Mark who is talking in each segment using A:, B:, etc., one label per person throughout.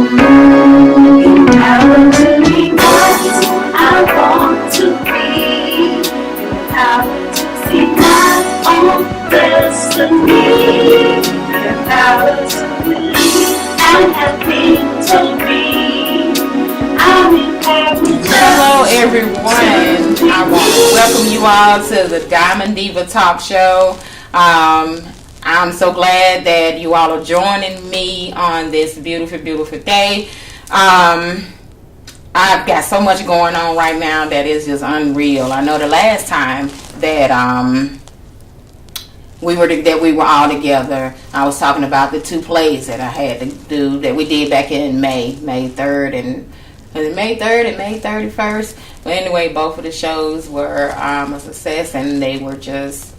A: Power to be what I want to be. The power to see my own destiny. The power to believe and have victory. I'm in paradise.
B: Hello everyone. I want to welcome you all to the Diamond Diva Talk Show. I'm so glad that you all are joining me on this beautiful, beautiful day. I've got so much going on right now that is just unreal. I know the last time that we were all together, I was talking about the two plays that I had to do that we did back in May 3rd and May 3rd and May 31st. But anyway, both of the shows were a success, and they were just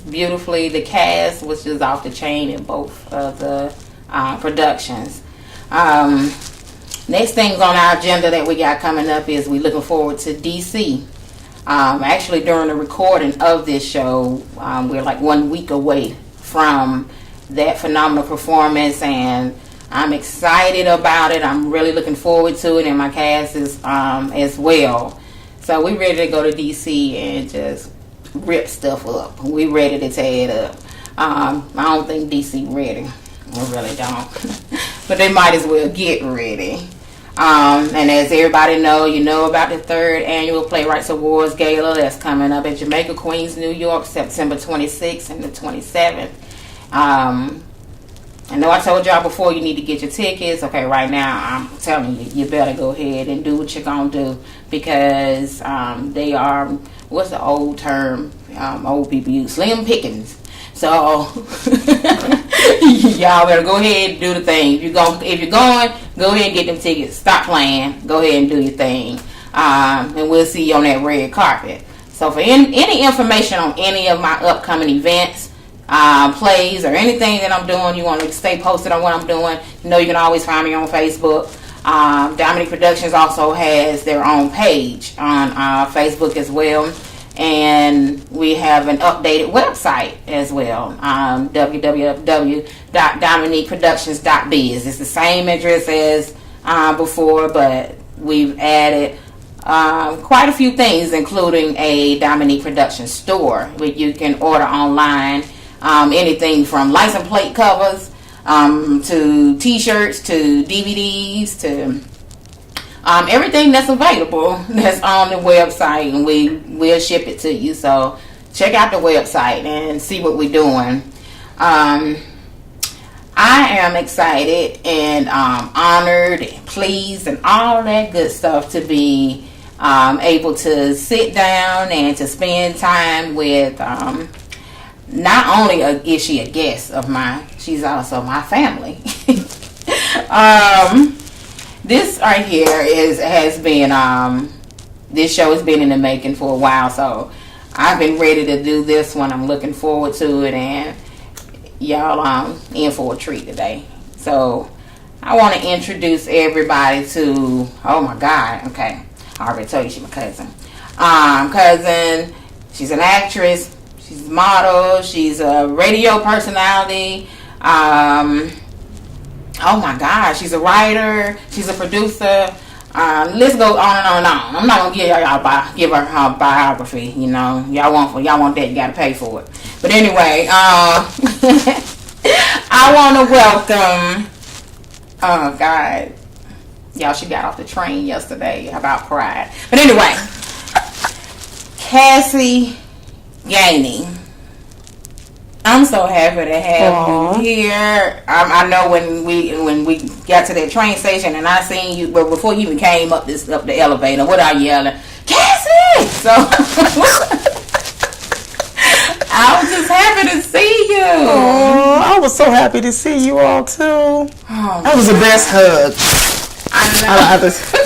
B: beautifully. The cast was just off the chain in both of the productions. Next things on our agenda that we got coming up is we looking forward to DC. Actually, during the recording of this show, we're like 1 week away from that phenomenal performance, and I'm excited about it. I'm really looking forward to it, and my cast is as well. So we ready to go to DC and just rip stuff up. We ready to tear it up. I don't think DC ready. I really don't. But they might as well get ready. And as everybody know, you know about the 3rd annual Playwrights Awards Gala that's coming up at Jamaica, Queens, New York, September 26th and the 27th. I know I told y'all before you need to get your tickets. Okay, right now I'm telling you, you better go ahead and do what you're going to do, because they are, what's the old term old people use? Slim pickings. So y'all better go ahead and do the thing. If you're going, go ahead and get them tickets. Stop playing. Go ahead and do your thing. And we'll see you on that red carpet. So for any information on any of my upcoming events, plays, or anything that I'm doing, you want to stay posted on what I'm doing, you know you can always find me on Facebook. Diamondnique Productions also has their own page on Facebook as well. And we have an updated website as well, www.diamondniqueproductions.biz. It's the same address as before, but we've added quite a few things, including a Diamondnique Productions store where you can order online anything from license plate covers to t-shirts to DVDs to everything that's available that's on the website, and we'll ship it to you. So check out the website and see what we're doing. I am excited and honored and pleased and all that good stuff to be able to sit down and to spend time with not only is she a guest of mine, she's also my family. This right here has been this show has been in the making for a while, so I've been ready to do this one. I'm looking forward to it, and y'all in for a treat today. So I want to introduce everybody to, oh my God, okay, I already told you she's my cousin. Cousin, she's an actress, she's a model, she's a radio personality. Oh my God, she's a writer, she's a producer. Let's go on and on and on. I'm not gonna give her her biography. You know, y'all want that, you gotta pay for it. But anyway, I want to welcome. Oh God, y'all, she got off the train yesterday. About pride. But anyway, Cassie Gainey. I'm so happy to have you here. I know when we got to that train station and I seen you, but before you even came up the elevator, what I yelling, Cassie! So I was just happy to see you.
C: Oh, I was so happy to see you all too.
B: Oh,
C: that was the best hug.
B: I know.
C: It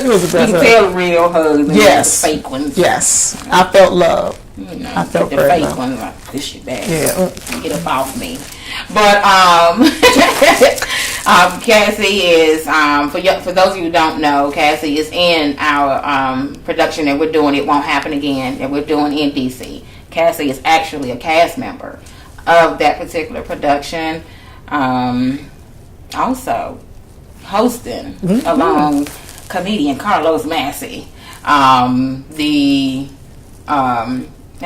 C: was the best
B: hug. You can tell real hugs.
C: Yes.
B: The fake ones.
C: Yes. I felt love.
B: You know,
C: I felt
B: the
C: very
B: fake
C: love.
B: ones like push you back.
C: Yeah.
B: Get up off me. But Cassie is for those of you who don't know, Cassie is in our production that we're doing. It Won't Happen Again that we're doing in DC. Cassie is actually a cast member of that particular production. Also, hosting along comedian Carlos Massey. At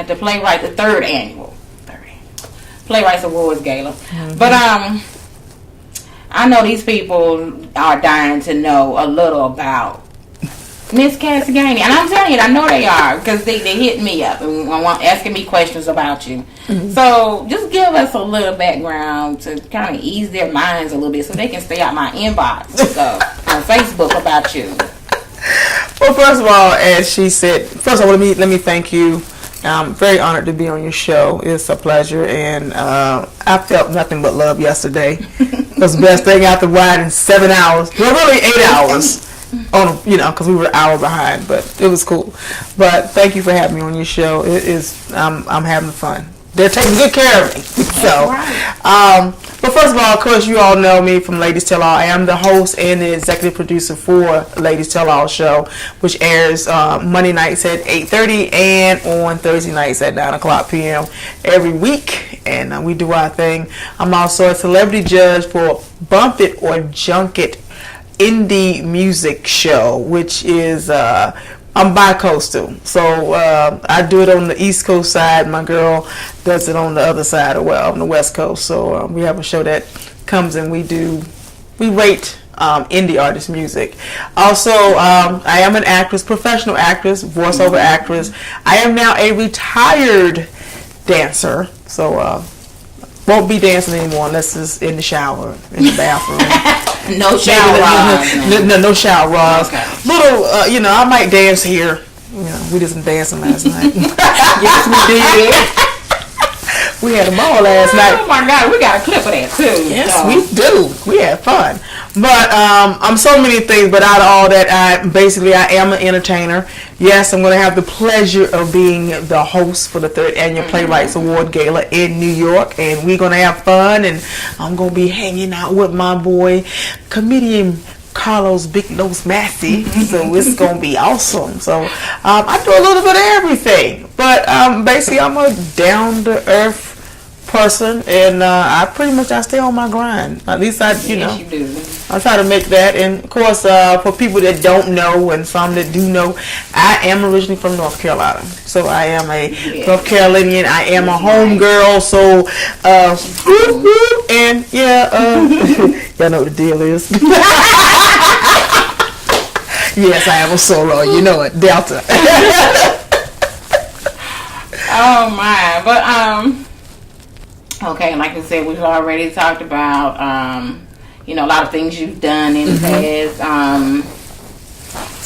B: the Playwright, the third annual Playwrights Awards Gala. But I know these people are dying to know a little about Miss Cassigany, and I'm telling you, I know they are, because they hit me up and asking me questions about you. So just give us a little background to kind of ease their minds a little bit, so they can stay out my inbox on Facebook about you.
C: Well, first of all, as she said, first of all, let me thank you. I'm very honored to be on your show. It's a pleasure, and I felt nothing but love yesterday. It was the best thing after riding 7 hours. Well, really 8 hours. Because we were an hour behind, but it was cool. But thank you for having me on your show. It is, I'm having fun. They're taking good care of me. But first of all, of course, you all know me from Ladies Tell All. I am the host and the executive producer for Ladies Tell All show, which airs Monday nights at 8:30 and on Thursday nights at 9:00 p.m. every week. And we do our thing. I'm also a celebrity judge for Bump It or Junk It indie music show, which is I'm bi-coastal, so I do it on the East Coast side. My girl does it on the other side, on the West Coast. So we have a show that comes and we rate indie artist music. Also, I am an actress, professional actress, voiceover actress. I am now a retired dancer, so won't be dancing anymore unless it's in the shower, in the bathroom.
B: No shower rods.
C: No shower rods.
B: Okay.
C: Little, I might dance here. We did some dancing last night.
B: Yes, we did.
C: We had a ball last night.
B: Oh my God, we got a clip of that too.
C: Yes, we do. We had fun. But I'm so many things. But out of all that, I am an entertainer. Yes, I'm going to have the pleasure of being the host for the 3rd annual Playwrights Award Gala in New York, and we're going to have fun. And I'm going to be hanging out with my boy, comedian Carlos Big Nose Massey. So it's going to be awesome. So I do a little bit of everything, but basically I'm a down to earth person, and I stay on my grind. At least
B: Yes, you do.
C: I try to make that. And of course, for people that don't know and some that do know, I am originally from North Carolina, so I am a North Carolinian. I am a home girl, so and y'all know what the deal is. Yes, I am a solo. You know it, Delta.
B: Oh my, but okay, like I said, we've already talked about, a lot of things you've done in the past.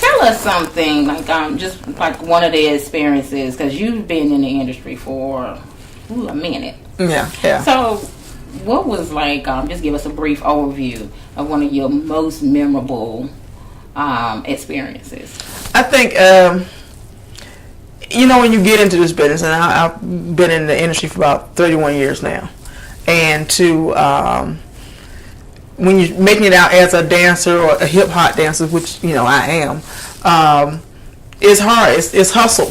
B: Tell us something, like, just like one of the experiences, because you've been in the industry for a minute.
C: Yeah.
B: So, what was like, just give us a brief overview of one of your most memorable experiences.
C: I think, when you get into this business, and I've been in the industry for about 31 years now, and when you're making it out as a dancer or a hip hop dancer, which I am, it's hard. It's hustle.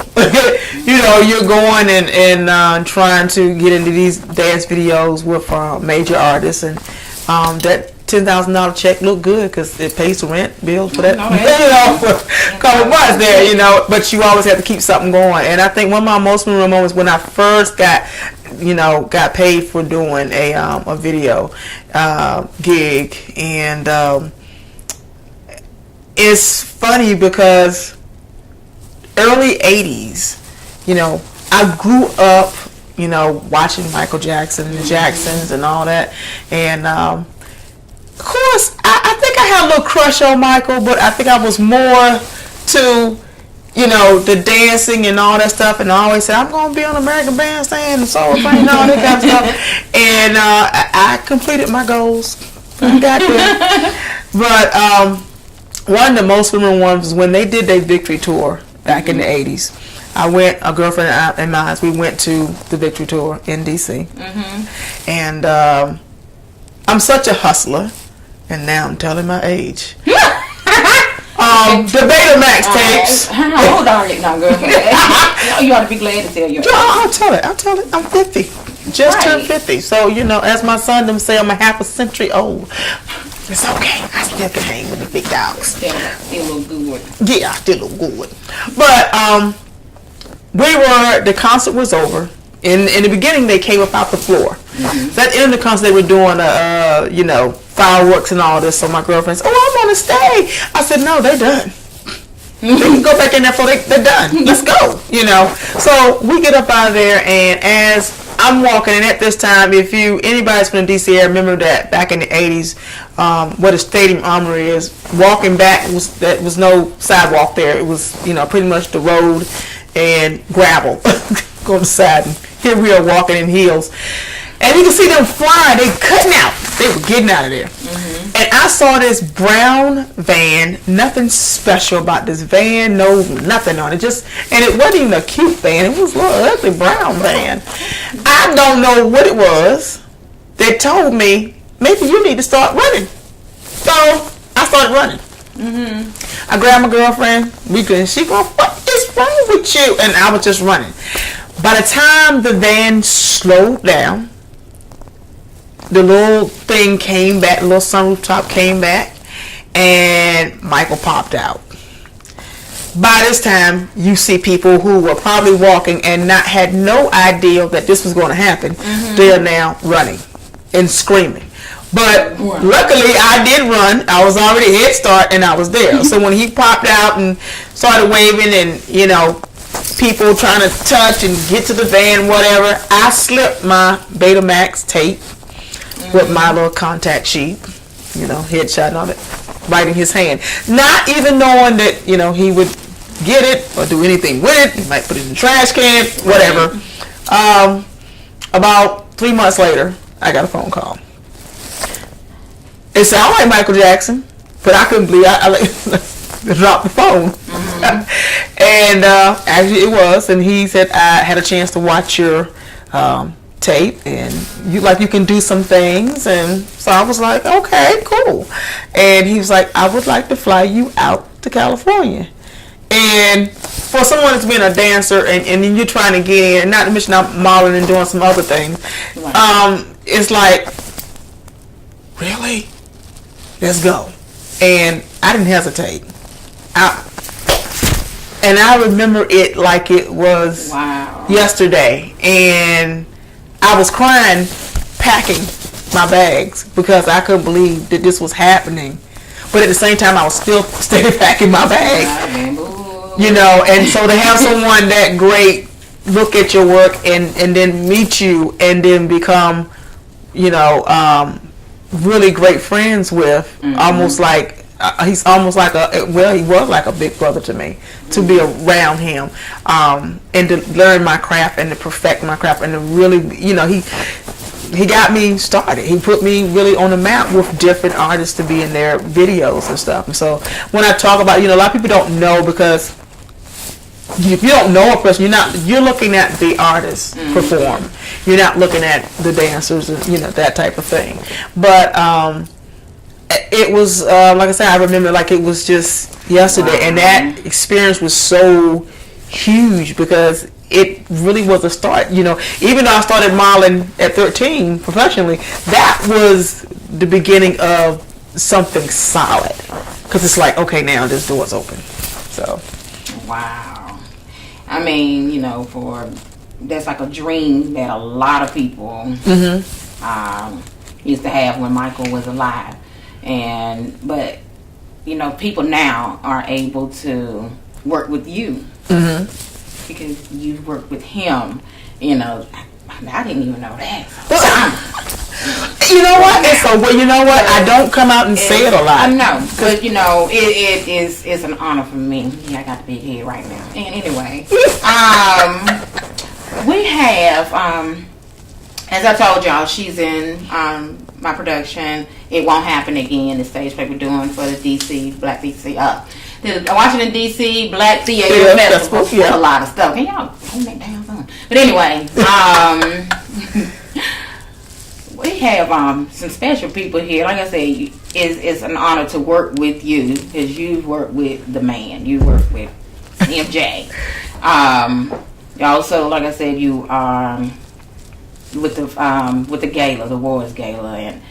C: You're going and trying to get into these dance videos with major artists, and that $10,000 check look good because it pays the rent bill for that. For a couple months there, But you always have to keep something going. And I think one of my most memorable moments when I first got paid for doing a video gig, and it's funny because early 80s, I grew up, watching Michael Jackson and the Jacksons and all that, and of course, I think I had a little crush on Michael, but I think I was more to, the dancing and all that stuff. And I always said, I'm going to be on American Bandstand and Soul Train and all that kind of stuff. And I completed my goals. I got there. But one of the most memorable ones was when they did their Victory Tour back in the 80s. A girlfriend and mine, we went to the Victory Tour in D.C. And I'm such a hustler. And now I'm telling my age. The Betamax tapes.
B: How old are you now, girl? You ought to be glad to tell you.
C: I'll tell it. I'm 50. Just turned 50. So, as my son them say, I'm a half a century old. It's okay. I still can hang with the big dogs.
B: Still look good.
C: Yeah, I still look good. But the concert was over. In the beginning, they came up out the floor. Mm-hmm. So at the end of the concert, they were doing fireworks and all this. So my girlfriend said, "Oh, I want to stay." I said, "No, they're done. They can go back in there for they're done. Let's go." So we get up out of there, and as I'm walking, and at this time, if anybody's from the DC area, remember that back in the 80s, where the Stadium Armory is, walking back there was no sidewalk there. It was pretty much the road and gravel on the side. And here we are walking in heels, and you can see them flying. They cutting out. They were getting out of there. Mm-hmm. And I saw this brown van. Nothing special about this van. No, nothing on it. And it wasn't even a cute van. It was a little ugly brown van. I don't know what it was. They told me, maybe you need to start running. So I started running. Mm-hmm. I grabbed my girlfriend. She going, "What is wrong with you?" And I was just running. By the time the van slowed down, the little thing came back, the little sunroof top came back, and Michael popped out. By this time, you see people who were probably walking and had no idea that this was going to happen. Mm-hmm. They're now running and screaming. But luckily, I did run. I was already head start, and I was there. So when he popped out and started waving, and people trying to touch and get to the van, whatever, I slipped my Betamax tape with my little contact sheet, headshot and all that, right in his hand. Not even knowing that, he would get it or do anything with it. He might put it in the trash can, whatever. About 3 months later, I got a phone call. It sounded like Michael Jackson, but I couldn't believe I dropped the phone. Mm-hmm. And actually it was, and he said, "I had a chance to watch your tape, and you can do some things." And so I was like, "Okay, cool." And he was like, "I would like to fly you out to California." And for someone that's been a dancer and then you're trying to get in, not to mention I'm modeling and doing some other things, it's like, really? Let's go. And I didn't hesitate. And I remember it like it was yesterday. And I was crying, packing my bags because I couldn't believe that this was happening. But at the same time, I was still packing my bag. And so to have someone that great look at your work and then meet you and then become, really great friends with, mm-hmm. almost like, he's almost like he was like a big brother to me, to be around him, and to learn my craft and to perfect my craft and to really, he got me started. He put me really on the map with different artists to be in their videos and stuff. And so when I talk about, a lot of people don't know, because if you don't know a person, you're looking at the artist mm-hmm. perform. You're not looking at the dancers and, that type of thing. But it was, like I said, I remember like it was just yesterday. Wow. And that experience was so huge because it really was a start. Even though I started modeling at 13 professionally, that was the beginning of something solid. Because it's like, okay, now this door's open. So.
B: Wow. I mean, that's like a dream that a lot of people mm-hmm. Used to have when Michael was alive. But people now are able to work with you mm-hmm. because you work with him. I didn't even know that.
C: You know what? I don't come out and say it a lot.
B: I know, but it's an honor for me. Yeah, I got to be here right now. And anyway, we have, as I told y'all, she's in my production. It won't happen again. The stage play we're doing for the DC Black DC the Washington DC Black Theater Festival. Yeah. A lot of stuff. Can y'all hold that down phone? But anyway, we have some special people here. Like I said, it's an honor to work with you because you've worked with the man. You work with MJ. Also, like I said, you are with the gala, the awards gala, and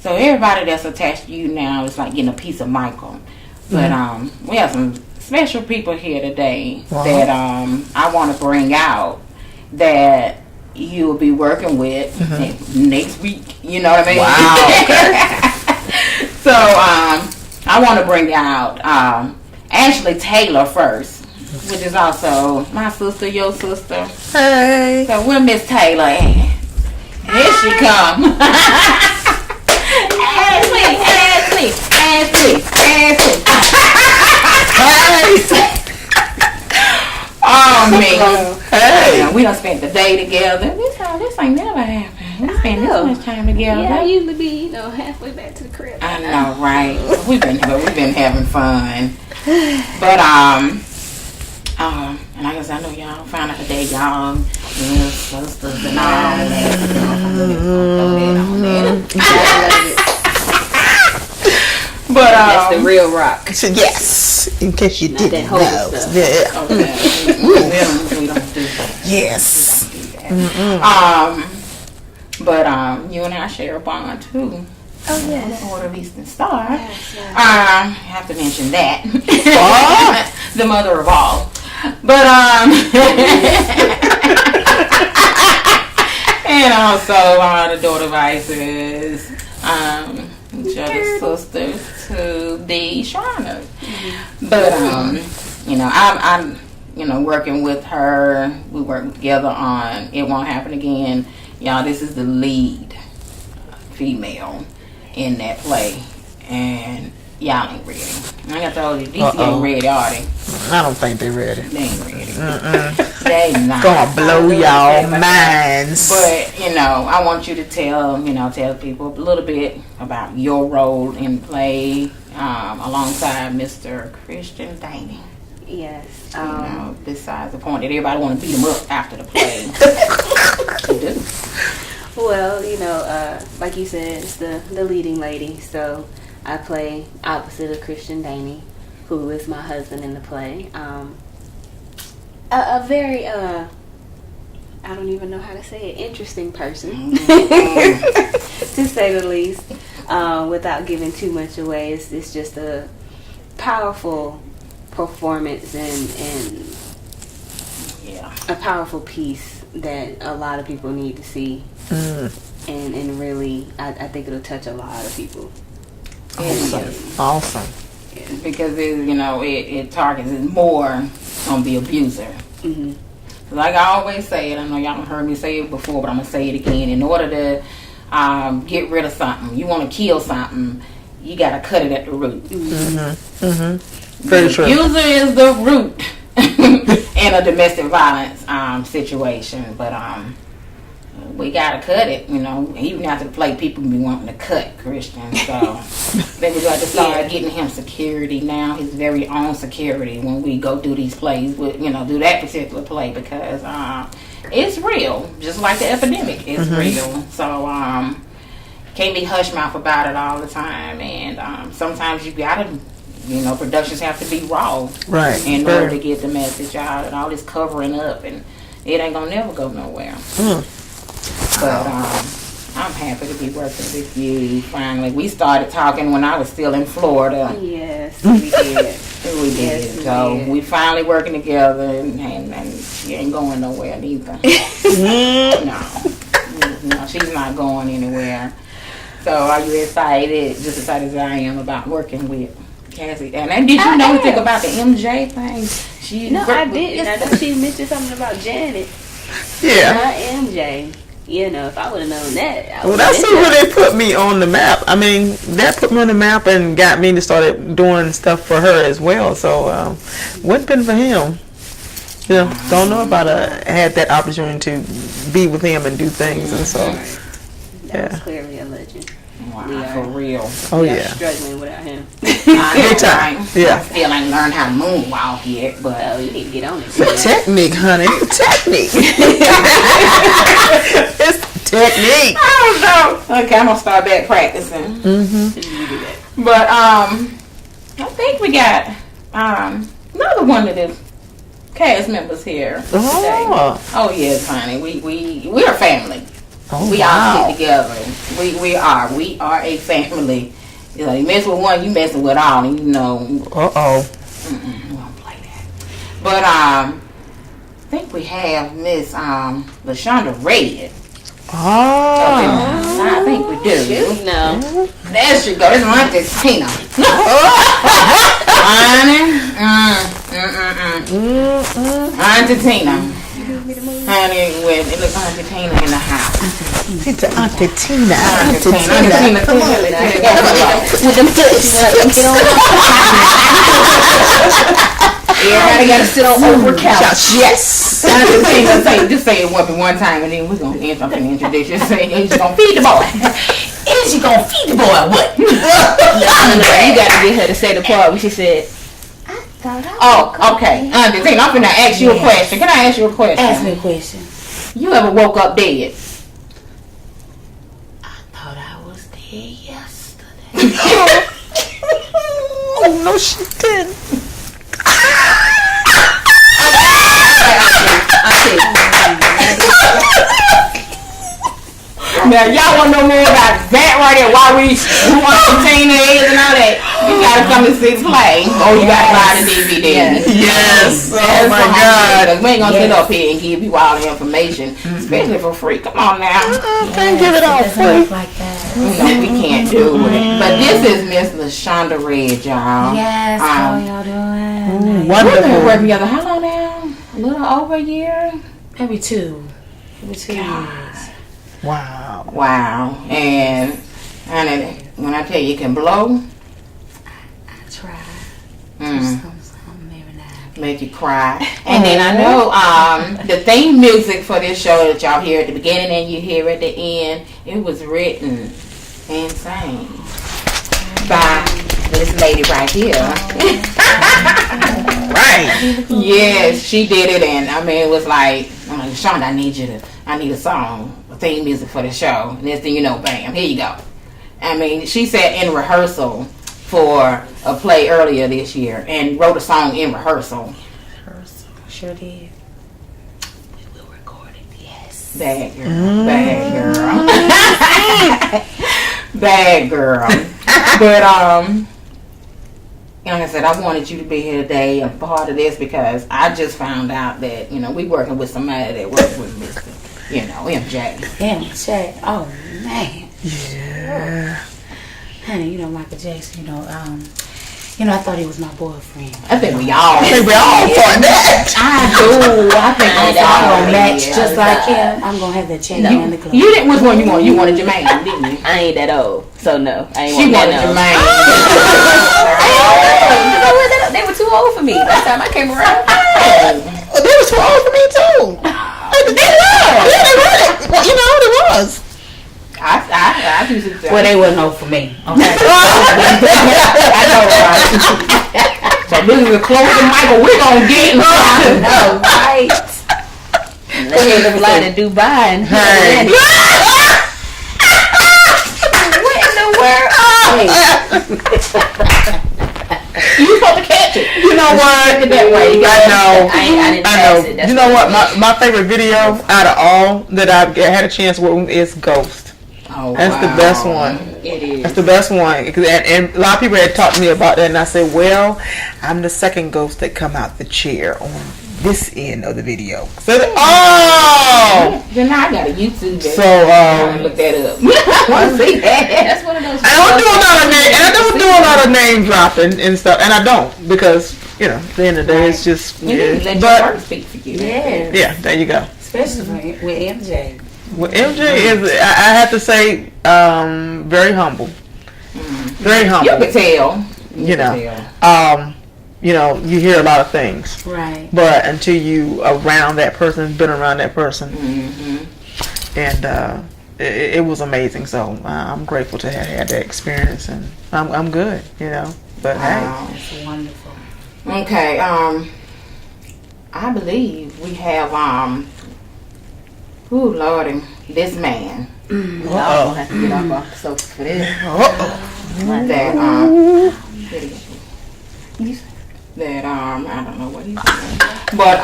B: So everybody that's attached to you now is like getting a piece of Michael. But we have some special people here today that I want to bring out that you will be working with next week. You know what I mean?
C: Wow. Okay.
B: So I want to bring out Ashley Taylor first, which is also my sister, your sister.
C: Hey.
B: So we're Miss Taylor. Here she come. Ashley. Oh man.
C: Hey.
B: We done spent the day together. This ain't never happened. We spent this much time together.
D: Yeah, I usually be, halfway back to the crib.
B: I know, right? We've been having fun. But and like I said, I know y'all found out today, y'all little sisters and all that. But
D: that's the real rock.
C: Yes, in case you
D: Not
C: didn't
D: that
C: know.
D: whole stuff.
C: Yeah.
B: Okay. We don't do that.
C: Yes.
B: But you and I share a bond too.
D: Oh, yes.
B: The Order of Eastern Star.
D: Yes.
B: I have to mention that. The mother of all. But and also the daughter vices, each other's sisters to the Shriners. But I'm working with her. We work together on It Won't Happen Again. Y'all, this is the lead female in that play, and y'all ain't ready. I got told you, DC ain't ready, are they?
C: I don't think they're ready.
B: They ain't ready. They not.
C: Gonna blow y'all minds.
B: But I want you to tell people a little bit about your role in play alongside Mr. Christian Daney.
D: Yes.
B: Besides the point that everybody want to beat him up after the play. They do.
D: Well, like you said, it's the leading lady. So I play opposite of Christian Daney, who is my husband in the play. A very, I don't even know how to say it, interesting person, to say the least, without giving too much away. It's just a powerful performance and a powerful piece that a lot of people need to see. And really, I think it'll touch a lot of people.
C: Awesome.
B: Because it targets it more on the abuser. Like I always say it, I know y'all heard me say it before, but I'm gonna say it again. In order to get rid of something, you want to kill something, you gotta cut it at the root.
C: Very true.
B: The abuser is the root in a domestic violence situation, but we gotta cut it, even after the play, people be wanting to cut Christian, so then we got to start getting him security now, his very own security when we go do these plays with, do that particular play, because it's real, just like the epidemic is real, so can't be hush mouth about it all the time, and sometimes you gotta, productions have to be raw,
C: right,
B: in order to get the message out, and all this covering up, and it ain't gonna never go nowhere. But I'm happy to be working with you. Finally, we started talking when I was still in Florida.
D: Yes, we did.
B: We did.
D: Yes,
B: So
D: did.
B: we finally working together, and she ain't going nowhere neither. No, she's not going anywhere. So are you excited? Just excited as I am about working with Cassie. And did you know anything about the MJ thing?
D: I didn't. I know she mentioned something about Janet.
C: Yeah.
D: Not MJ. If I would have known that.
C: Well, that's where they put me on the map. I mean, that put me on the map and got me to start doing stuff for her as well. So, wouldn't been for him. Don't know about had that opportunity to be with him and do things, and so.
D: That was clearly a legend.
B: Wow, for real.
C: Oh
D: we
C: yeah.
D: are struggling without him.
C: Big time. Yeah.
B: I still ain't learned how to moonwalk yet, but
D: Oh, you need to get on it.
C: The technique, honey. The technique. It's the technique.
B: I don't know. Okay, I'm gonna start back practicing. But I think we got another one of the cast members here today.
C: Oh.
B: Oh yes, honey. We're family.
C: Oh,
B: We
C: wow.
B: all stick together. We are a family. You know, you mess with one, you messing with all, and you know.
C: Uh-oh.
B: We don't play that. But I think we have Miss LaShonda Red.
C: Oh.
B: I think we do.
D: No.
B: There she go. This is Auntie Tina. Auntie Tina. Honey, with it looks Auntie Tina in the house.
C: It's Auntie Tina.
B: Auntie Tina.
D: With them hips.
B: Everybody got to sit on over couch.
C: Yes.
B: Auntie Tina, just say it one time, and then we're going to introduce you. Say, is you going to feed the boy? Is you going to feed the boy what?
D: You got to get her to say the part when she said,
B: Oh, okay. Auntie Tina, I'm going to ask you a question. Can I ask you a question?
E: Ask me a question.
B: You ever woke up dead?
E: I thought I was dead yesterday.
C: Oh, no, she didn't.
B: Now, y'all want to know more about that right there? Why who Auntie Tina is and all that? You got to come and see the play. Or you got to buy the DVD.
C: Yes. Oh,
B: That's
C: my
B: what
C: God.
B: I'm saying. We ain't going to sit up here and give you all the information, especially for free. Come on now.
C: Can't give it all
E: It
C: free.
E: doesn't look like that.
B: No, we can't do it. But this is Miss LaShonda Red, y'all.
E: Yes, how y'all doing?
B: We've been
C: Wonderful.
B: working together how long now? A little over a year?
E: Maybe 2 years.
C: Wow.
B: Wow. And when I tell you it can blow,
E: I try.
B: mm,
E: Some every now.
B: make you cry. And then I know the theme music for this show that y'all hear at the beginning and you hear at the end, it was written and sang by this lady right here.
C: Right.
B: Yes, she did it, and I mean, it was like, I'm like, Shonda, I need a song, a theme music for the show. And next thing you know, bam, here you go. I mean, she sat in rehearsal for a play earlier this year and wrote a song in rehearsal.
E: Sure did. We will record it, yes.
B: Bad girl, bad girl. But like I said, I wanted you to be here today, a part of this, because I just found out that, we working with somebody that works with Mr. MJ.
E: MJ. Oh, man.
C: Yeah.
E: Honey, Michael Jackson, I thought he was my boyfriend.
B: I think we all.
C: I think we all for that.
B: I do. I think
E: I'm
B: we all
E: gonna match
B: yeah.
E: just like him. I'm gonna have that chain in the club.
B: You didn't. Which one you wanted? You wanted Jermaine, didn't you?
D: I ain't that old, so no. I ain't
B: She
D: want
B: wanted
D: that old.
B: Jermaine.
D: They were too old for me by the time I came around.
C: Well, they was too old for me too. They were. Yeah, they were. Well, they was.
B: I do some.
E: Well, they wasn't old for me. Okay.
B: I know, right? So this is the closest Michael we're gonna get.
E: No, right.
D: They had to fly to Dubai and
C: Hey.
D: what in the world?
B: You supposed to catch it.
C: You know what?
B: That way. You
C: I know.
D: I didn't
C: I
D: pass
C: know.
D: it. That's
C: You know what?
D: what
C: My favorite video out of all that I've had a chance with is Ghost.
B: Oh,
C: That's the best one.
D: It is.
C: That's the best one. And a lot of people had talked to me about that, and I said, well, I'm the second ghost that come out the chair on this end of the video. So,
B: Then I got a YouTube.
C: So,
B: look that up. I want to see that.
D: That's one of those.
C: I don't do a lot of name dropping and stuff, and I don't because at the end of the day, it's just
B: You need to let your
C: but
B: work speak for you.
E: Yeah.
C: there you go.
E: Especially with MJ.
C: Well, MJ is, I have to say, very humble. Very humble.
B: You can tell.
C: You hear a lot of things.
E: Right.
C: But until you around that person, been around that person, and it was amazing. So I'm grateful to have had that experience, and I'm good, But
B: Wow.
E: It's wonderful.
B: Okay. I believe we have ooh, Lordy, this man.
C: Uh-oh.
B: Have to get off our sofa for this. That I don't know what he's saying, but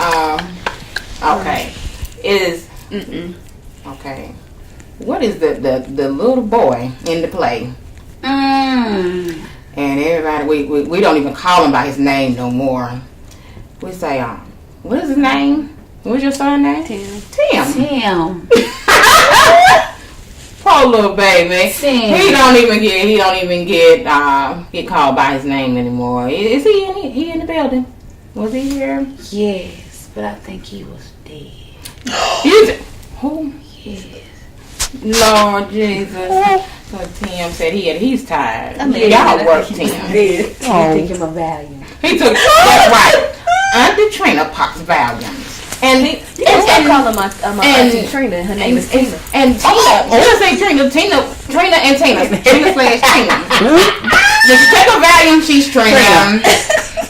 B: okay, is okay. what is the little boy in the play? And everybody, we don't even call him by his name no more. We say, what is his name? What's your son's name? Tim. Poor little baby.
E: Tim.
B: He don't even get called by his name anymore. Is he in the building? Was he here?
E: Yes, but I think he was dead.
B: Who?
E: Yes.
B: Lord Jesus. So Tim said he's tired.
D: mean,
B: Y'all work Tim.
E: He took him a Valium.
B: He took that's right. Auntie Trina pops Valiums. And
D: I call her my Auntie Trina. Her name is Tina.
B: And Tina, just say Trina and Tina. Tina / Tina. If you take a Valium, she's Trina.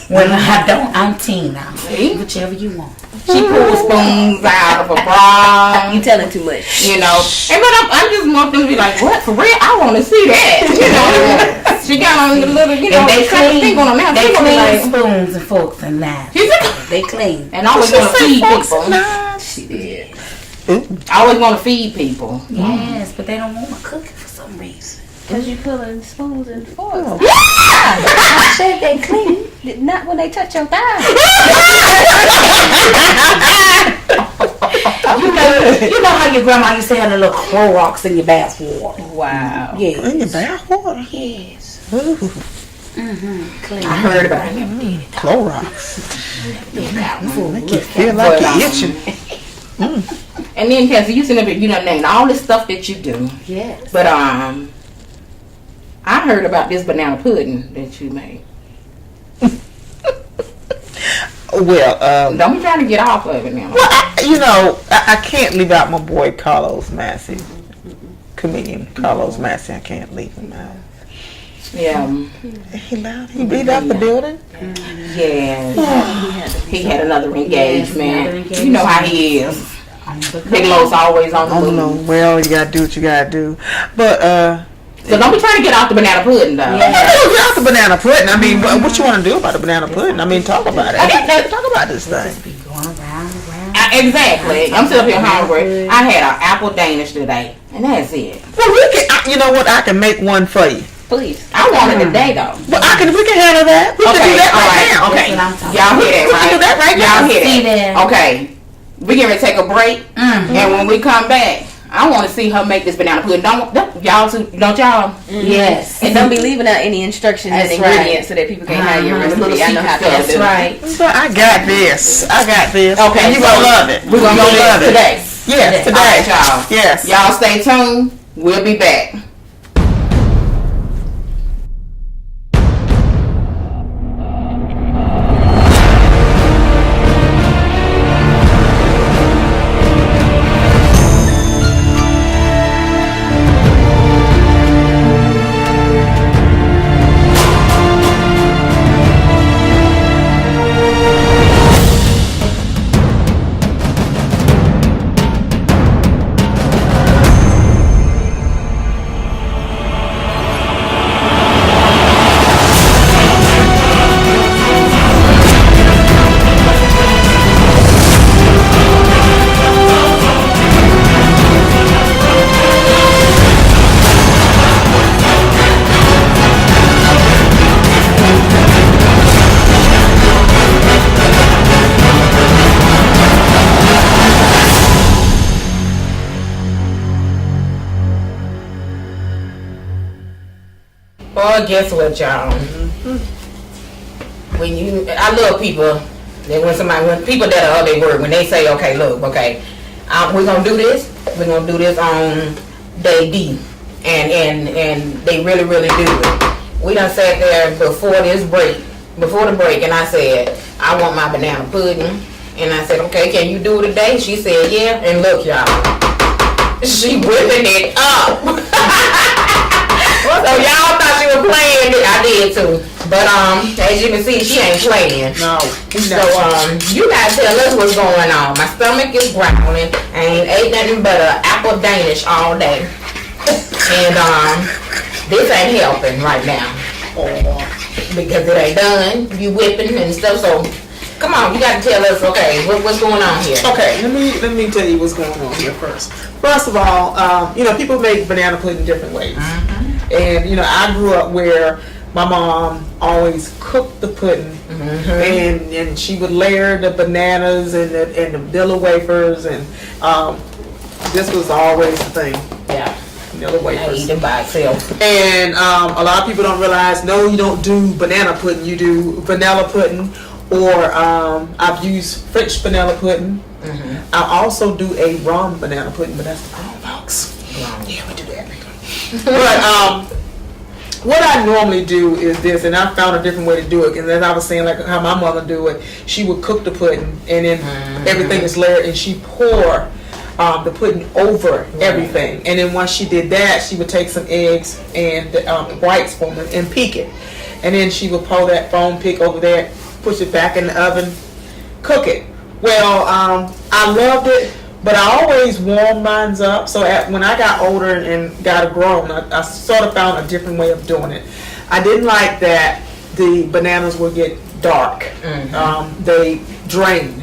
E: When I don't, I'm Tina.
B: See?
E: Whichever you want.
B: She pulls spoons out of her bra.
D: You telling too much.
B: You know, but I'm just want them to be like, what, for real? I want to see that. You know, she got on the little,
E: they clean.
B: On them.
E: They clean
B: like,
E: spoons and forks and knives. They clean.
B: And I always want to feed people.
D: She did.
B: I always want to feed people.
E: Yes, but they don't want to cook it for some reason.
D: Because you pulling spoons and forks.
E: I said they clean.
D: Not when they touch your thighs.
E: You know how your grandma used to have the little Clorox in your bath water?
D: Wow.
E: Yes.
C: In your bath water?
E: Yes.
C: Ooh,
E: Clean.
B: I heard about him.
C: Clorox. Make you feel
B: But,
C: like you're itching.
B: And then, Cassie, you sitting up here, you done named all this stuff that you do.
E: Yes.
B: But I heard about this banana pudding that you made.
C: Well,
B: Don't be trying to get off of it now.
C: well, I can't leave out my boy Carlos Massey, comedian Carlos Massey. I can't leave him out.
B: Yeah.
C: He left. He beat out the building.
B: Yeah. He had another engagement.
E: another engagement.
B: You know how he is. Big Lo's always on the
C: I don't
B: move.
C: know. Well, you gotta do what you gotta do. But
B: So don't be trying to get off the banana pudding, though.
C: get out the banana pudding. I mean, what you want to do about the banana pudding? I mean, talk about it. Talk about this thing.
E: Be going around and around.
B: Exactly. I'm sitting up here hungry. I had an apple Danish today, and that's it.
C: Well, we can. You know what? I can make one for you.
D: Please.
B: I want it today, though.
C: Well, we can handle that. We can do that right now.
B: Okay.
E: That's what I'm talking
B: Y'all hear that,
C: We can do that right
B: Y'all
C: now.
B: hear
E: See
B: that?
E: that?
B: Okay. We get ready to take a break, and when we come back, I want to see her make this banana pudding. Don't y'all?
E: Yes.
D: And don't be leaving out any instructions
E: That's
D: and
E: right.
D: ingredients so that people can't have your
B: Little
D: recipe. I know how to
B: secret
D: do
B: stuff.
D: it.
E: Right.
C: But I got this.
B: Okay,
C: And you
B: so
C: gonna love it.
B: We're gonna do
C: love
B: this
C: it
B: today.
C: Yes,
B: All right,
C: today.
B: y'all.
C: Yes.
B: Y'all stay tuned. We'll be back. Well, guess what, y'all? I love people. When people that are their word, when they say, okay, look, okay, we're gonna do this. We're gonna do this on day D, and they really, really do it. We done sat there before the break, and I said, I want my banana pudding, and I said, okay, can you do it today? She said, yeah, and look, y'all, she whipping it up. So y'all thought she was playing. I did too. But as you can see, she ain't playing.
C: No.
B: So you guys tell us what's going on. My stomach is growling. I ain't ate nothing but an apple Danish all day. And this ain't helping right now. Because it ain't done. You whipping and stuff. So Come on, you got to tell us. Okay, what's going on here?
C: Okay, let me tell you what's going on here first. First of all, people make banana pudding different ways, and I grew up where my mom always cooked the pudding, and she would layer the bananas and the vanilla wafers, and this was always the thing.
B: Yeah.
C: Vanilla wafers.
B: Eat them by itself.
C: And a lot of people don't realize, no, you don't do banana pudding. You do vanilla pudding, or I've used French vanilla pudding. I also do a rum banana pudding, but that's the grown folks. Yeah, we do that. But what I normally do is this, and I found a different way to do it. And as I was saying, like how my mother do it, she would cook the pudding, and then everything is layered, and she pour the pudding over everything. And then once she did that, she would take some eggs and whites from it and peak it. And then she would pour that foam pick over there, push it back in the oven, cook it. Well, I loved it, but I always warmed mine up. So when I got older and got grown, I sort of found a different way of doing it. I didn't like that the bananas would get dark. They drained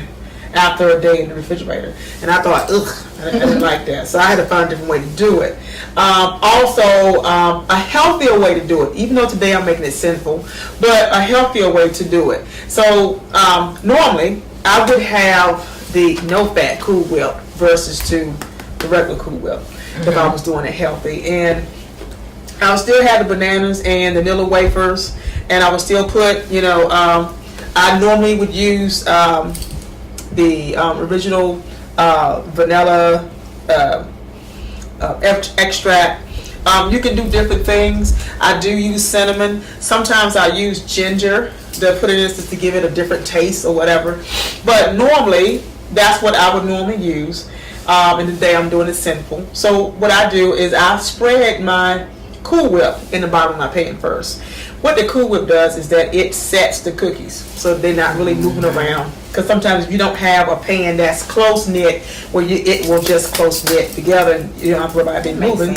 C: after a day in the refrigerator. And I thought, ugh, I didn't like that. So I had to find a different way to do it. Also, a healthier way to do it, even though today I'm making it sinful, but a healthier way to do it. So normally, I would have the no-fat Cool Whip versus to the regular Cool Whip if I was doing it healthy. And I would still have the bananas and the vanilla wafers, and I would still put, I normally would use the original vanilla extract. You can do different things. I do use cinnamon. Sometimes I use ginger to put in this to give it a different taste or whatever. But normally, that's what I would normally use. And today I'm doing it simple. So what I do is I spread my Cool Whip in the bottom of my pan first. What the Cool Whip does is that it sets the cookies so they're not really moving around. Because sometimes if you don't have a pan that's close knit, where it will just close knit together and you don't have to worry about it moving,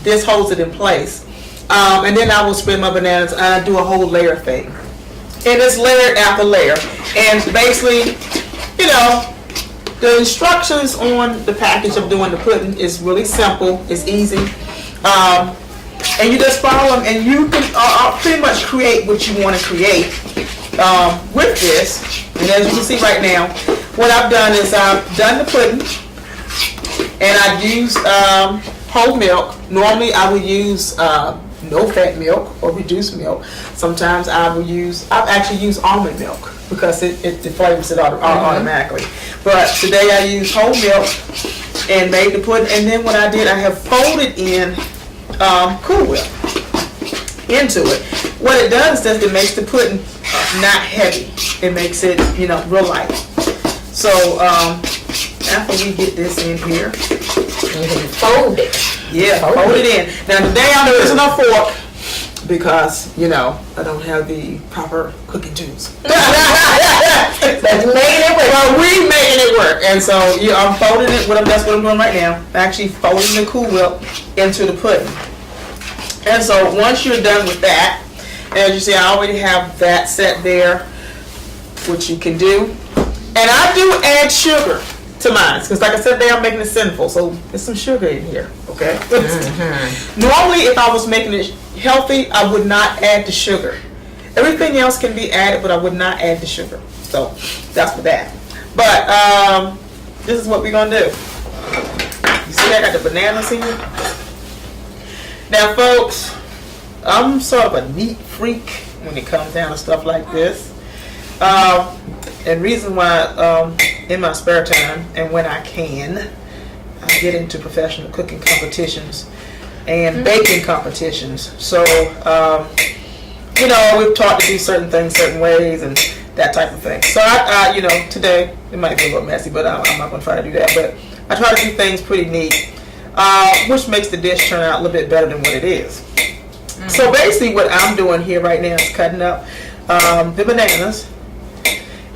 C: this holds it in place. And then I will spread my bananas and I do a whole layer thing. And it's layered after layer. And basically, the instructions on the package of doing the pudding is really simple. It's easy. And you just follow them, and you can pretty much create what you want to create with this. And as you can see right now, what I've done is I've done the pudding, and I've used whole milk. Normally I would use no-fat milk or reduced milk. Sometimes I've actually used almond milk because it flavors it automatically. But today I used whole milk and made the pudding. And then what I did, I have folded in Cool Whip into it. What it does is it makes the pudding not heavy. It makes it, real light. So after we get this in here,
B: Fold it.
C: yeah, fold it in. Now today I'm using a fork because I don't have the proper cooking tools.
B: But you made it work.
C: Well, we making it work, and so I'm folding it. That's what I'm doing right now. I'm actually folding the Cool Whip into the pudding. And so once you're done with that, as you see, I already have that set there, which you can do. And I do add sugar to mine, because like I said, today I'm making it sinful, so there's some sugar in here, okay? Normally, if I was making it healthy, I would not add the sugar. Everything else can be added, but I would not add the sugar. So that's for that. But this is what we're gonna do. You see, I got the bananas here. Now, folks, I'm sort of a neat freak when it comes down to stuff like this. And reason why, in my spare time and when I can, I get into professional cooking competitions and baking competitions. So, we've taught to do certain things certain ways and that type of thing. So I today it might be a little messy, but I'm not going to try to do that. But I try to do things pretty neat, which makes the dish turn out a little bit better than what it is. So basically what I'm doing here right now is cutting up the bananas.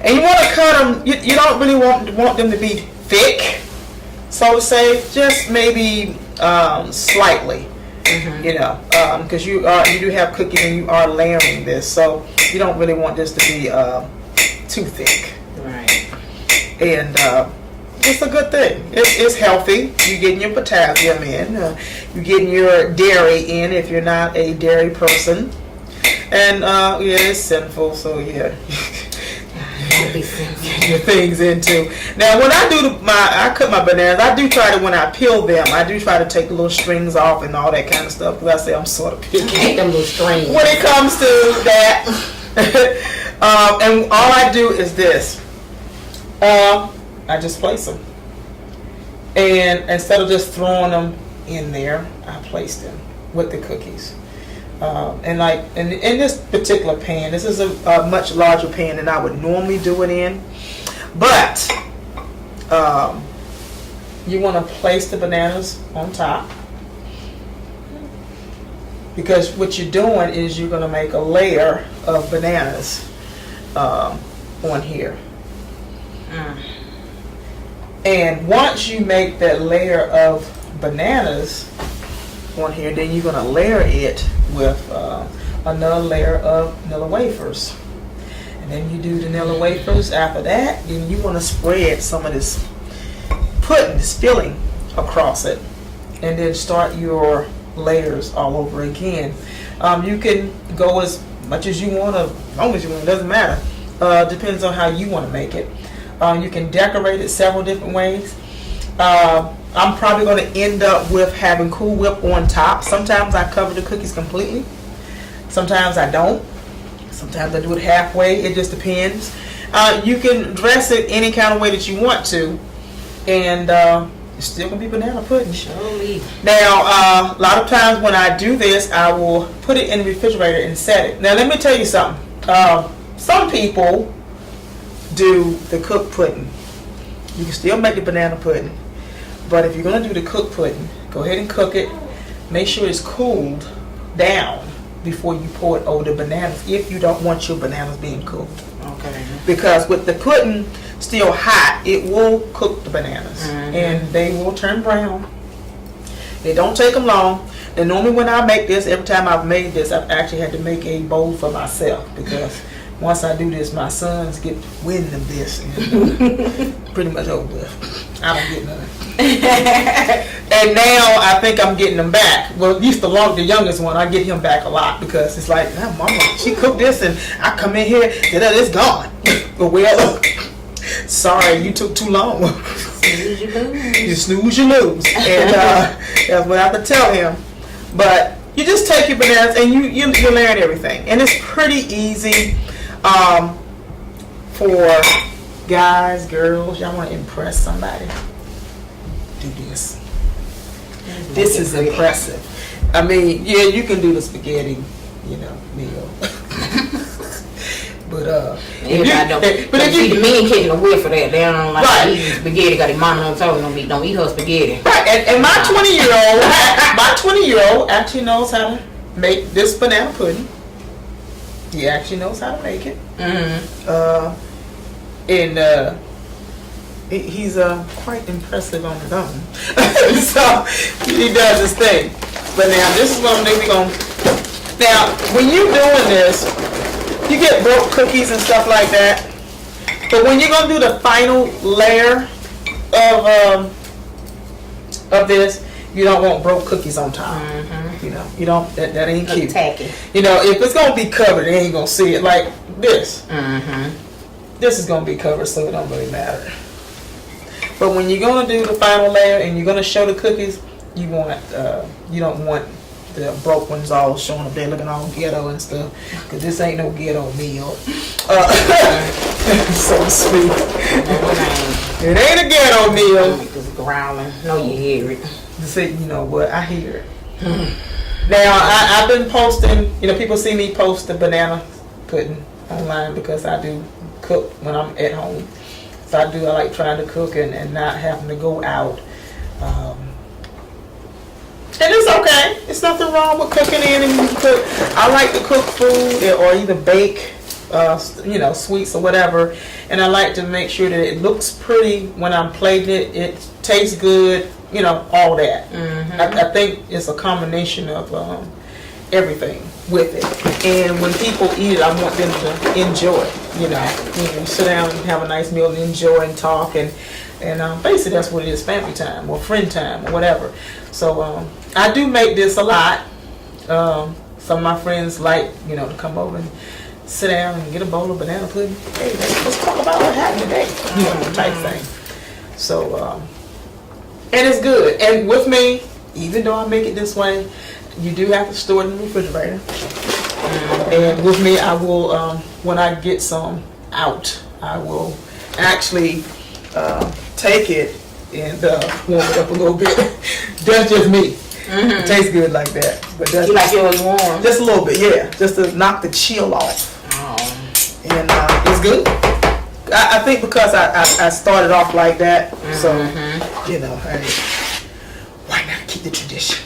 C: And you want to cut them, you don't really want them to be thick, so to say, just maybe slightly, because you do have cookies and you are layering this, so you don't really want this to be too thick.
B: Right.
C: And it's a good thing. It's healthy. You're getting your potassium in. You're getting your dairy in if you're not a dairy person. And yeah, it's sinful, so yeah.
B: Don't be sensitive.
C: Your things into. Now, when I do I cut my bananas, I do try to, when I peel them, I do try to take the little strings off and all that kind of stuff, because I say I'm sort of picky
B: Take them little strings.
C: when it comes to that. And all I do is this. I just place them. And instead of just throwing them in there, I place them with the cookies. And like in this particular pan, this is a much larger pan than I would normally do it in. But you want to place the bananas on top, because what you're doing is you're going to make a layer of bananas on here. And once you make that layer of bananas on here, then you're going to layer it with another layer of vanilla wafers. And then you do the vanilla wafers. After that, then you want to spread some of this pudding, this filling, across it. And then start your layers all over again. You can go as much as you want, as long as you want, it doesn't matter. Depends on how you want to make it. You can decorate it several different ways. I'm probably going to end up with having Cool Whip on top. Sometimes I cover the cookies completely. Sometimes I don't. Sometimes I do it halfway. It just depends. You can dress it any kind of way that you want to, and it's still going to be banana pudding.
B: Surely.
C: Now, a lot of times when I do this, I will put it in the refrigerator and set it. Now, let me tell you something. Some people do the cooked pudding. You can still make the banana pudding, but if you're going to do the cooked pudding, go ahead and cook it. Make sure it's cooled down before you pour it over the bananas, if you don't want your bananas being cooked.
B: Okay.
C: Because with the pudding still hot, it will cook the bananas, and they will turn brown. It don't take them long. And normally when I make this, every time I've made this, I've actually had to make a bowl for myself, because once I do this, my sons get wind of this, and pretty much over with. I don't get none. And now I think I'm getting them back. Well, at least the youngest one, I get him back a lot, because it's like, nah, mama, she cooked this, and I come in here, it's gone. Well, sorry, you took too long.
B: Snooze, you lose.
C: You snooze, you lose. And that's what I have to tell him. But you just take your bananas and you learn everything. And it's pretty easy for guys, girls, y'all want to impress somebody. Do this. This is impressive. I mean, yeah, you can do the spaghetti, meal. But
B: everybody don't. But if you the men catching a whiff for that, they don't like to eat spaghetti. Got their mama on told them don't eat her spaghetti.
C: Right, and my 20-year-old actually knows how to make this banana pudding. He actually knows how to make it. He's quite impressive on his own. So he does his thing. But now this is what we're going. Now when you're doing this, you get broke cookies and stuff like that. But when you're gonna do the final layer of this, you don't want broke cookies on top. You don't. That ain't cute.
B: Tacky.
C: If it's gonna be covered, they ain't gonna see it like this. This is gonna be covered, so it don't really matter. But when you're gonna do the final layer and you're gonna show the cookies, you don't want the broke ones all showing up there looking all ghetto and stuff, because this ain't no ghetto meal. So sweet. It ain't a ghetto meal.
B: Just growling. No, you hear it.
C: See, you know what? I hear it. Now I've been posting. People see me post the banana pudding online, because I do cook when I'm at home. So I like trying to cook and not having to go out. And it's okay. It's nothing wrong with cooking in and cook. I like to cook food or either bake, sweets or whatever. And I like to make sure that it looks pretty when I'm plating it. It tastes good, all that. I think it's a combination of everything. with it. And when people eat it, I want them to enjoy it. Sit down and have a nice meal and enjoy and talk and basically that's what it is, family time or friend time or whatever. So I do make this a lot. Some of my friends like, to come over and sit down and get a bowl of banana pudding. Hey, let's talk about what happened today, type thing. So, and it's good. And with me, even though I make it this way, you do have to store it in the refrigerator. And with me, I will, when I get some out, I will actually take it and warm it up a little bit. That's just me. It tastes good like that. But that's
B: You like yours warm?
C: just a little bit, yeah. Just to knock the chill off. And it's good. I think because I started off like that, so hey, why not keep the tradition?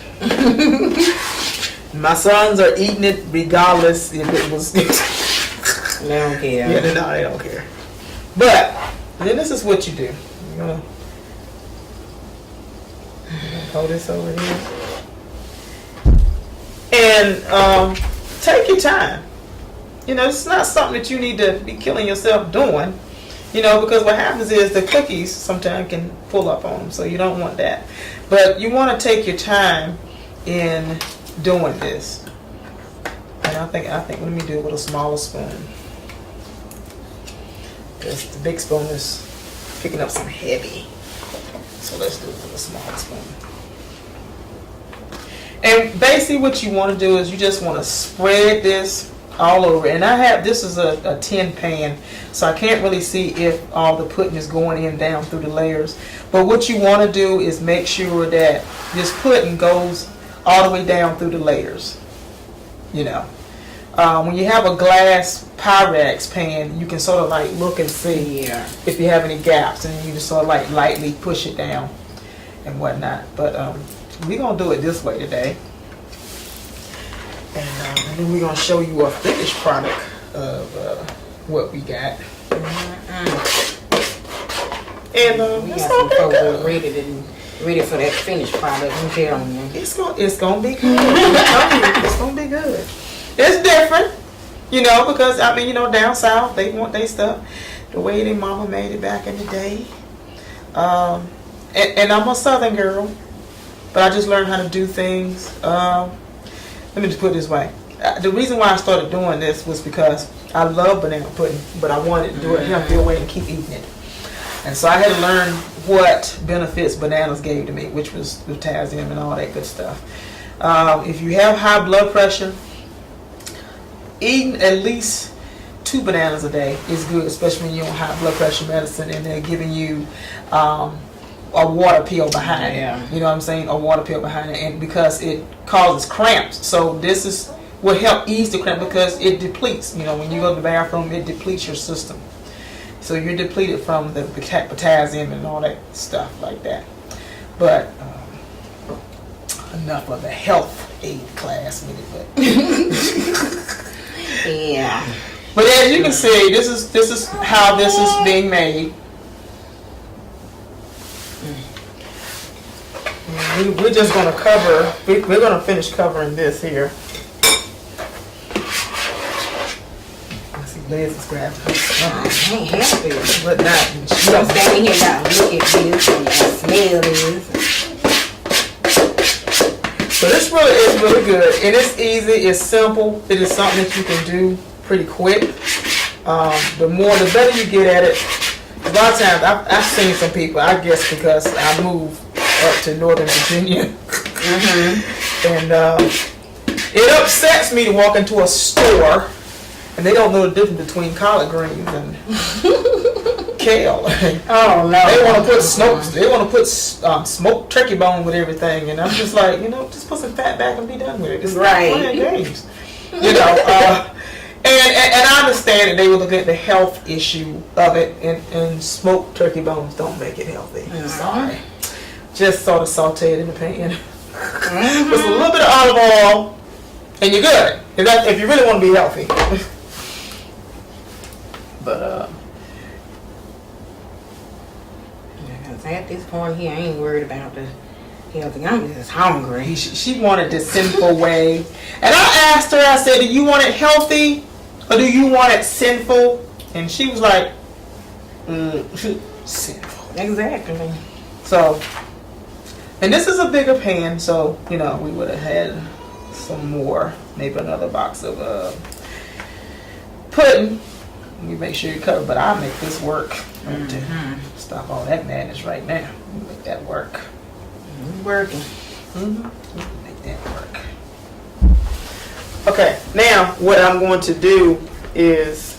C: My sons are eating it regardless if it was. They
B: don't care.
C: Yeah, no, they don't care. But then this is what you do. You're gonna hold this over here and take your time. It's not something that you need to be killing yourself doing. Because what happens is the cookies sometimes can pull up on them, so you don't want that. But you want to take your time in doing this. And I think let me do it with a smaller spoon. Because the big spoon is picking up some heavy. So let's do it with a smaller spoon. And basically what you want to do is you just want to spread this all over. And this is a tin pan, so I can't really see if all the pudding is going in down through the layers. But what you want to do is make sure that this pudding goes all the way down through the layers. When you have a glass Pyrex pan, you can sort of like look and see if you have any gaps, and you just sort of like lightly push it down and whatnot. But we're going to do it this way today. And then we're going to show you a finished product of what we got. And
B: we got some folks ready for that finished product.
C: It's gonna be good. It's gonna be good. It's different, because down south they want their stuff the way their mama made it back in the day. And I'm a Southern girl, but I just learned how to do things. Let me just put it this way. The reason why I started doing this was because I love banana pudding, but I wanted to do it a healthier way and keep eating it. And so I had to learn what benefits bananas gave to me, which was potassium and all that good stuff. If you have high blood pressure, eating at least 2 bananas a day is good, especially when you're on high blood pressure medicine and they're giving you a water pill behind it. You know what I'm saying? A water pill behind it, and because it causes cramps. So this will help ease the cramp because it depletes. When you go to the bathroom, it depletes your system. So you're depleted from the potassium and all that stuff like that. But enough of the health aid class with it.
B: Yeah.
C: But as you can see, this is how this is being made. We're just going to cover. We're going to finish covering this here. Liz is grabbing her.
B: I ain't happy.
C: But not.
B: You don't stand here now. Look at this and smell this.
C: So this really is really good. And it's easy. It's simple. It is something that you can do pretty quick. The better you get at it. A lot of times I've seen some people, I guess because I moved up to Northern Virginia. And it upsets me to walk into a store and they don't know the difference between collard greens and kale.
B: Oh no!
C: They want to put smoked turkey bone with everything, and I'm just like, just put some fat back and be done with it. It's
B: right.
C: Not playing games, and I understand that they were looking at the health issue of it, and smoked turkey bones don't make it healthy. Sorry, just sort of saute it in the pan. With a little bit of olive oil, and you're good. If you really want to be healthy. But
B: at this point here, I ain't worried about the healthy. I'm just hungry.
C: She wanted the sinful way. And I asked her, I said, do you want it healthy or do you want it sinful? And she was like, sinful.
B: Exactly.
C: So, and this is a bigger pan, so, you know, we would have had some more, maybe another box of pudding. You make sure you cover, but I'll make this work. Stop all that madness right now. Make that work.
B: Working.
C: Make that work. Okay, now what I'm going to do is,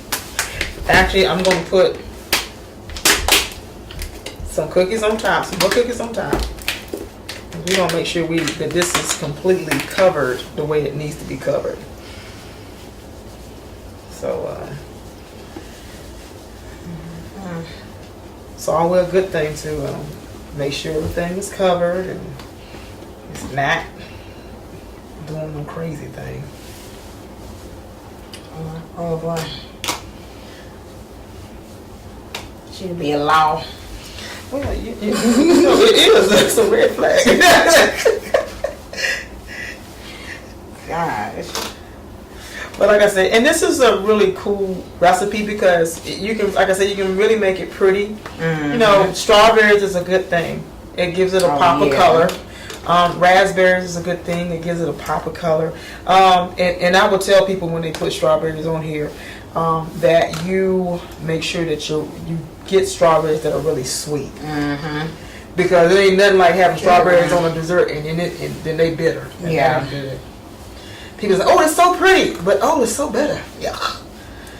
C: actually I'm going to put some cookies on top, some more cookies on top. We're going to make sure that this is completely covered the way it needs to be covered. So, it's always a good thing to make sure everything is covered and it's not doing no crazy thing.
B: Oh boy. Should be a law.
C: Well, you know, it is. It's a red flag.
B: Gosh.
C: But like I said, and this is a really cool recipe because you can, like I said, you can really make it pretty. You know, strawberries is a good thing. It gives it a pop of color. Raspberries is a good thing. It gives it a pop of color. And I will tell people when they put strawberries on here that you make sure that you get strawberries that are really sweet. Because it ain't nothing like having strawberries on a dessert and then they bitter.
B: Yeah.
C: People say, oh, it's so pretty, but oh, it's so bitter. Yeah.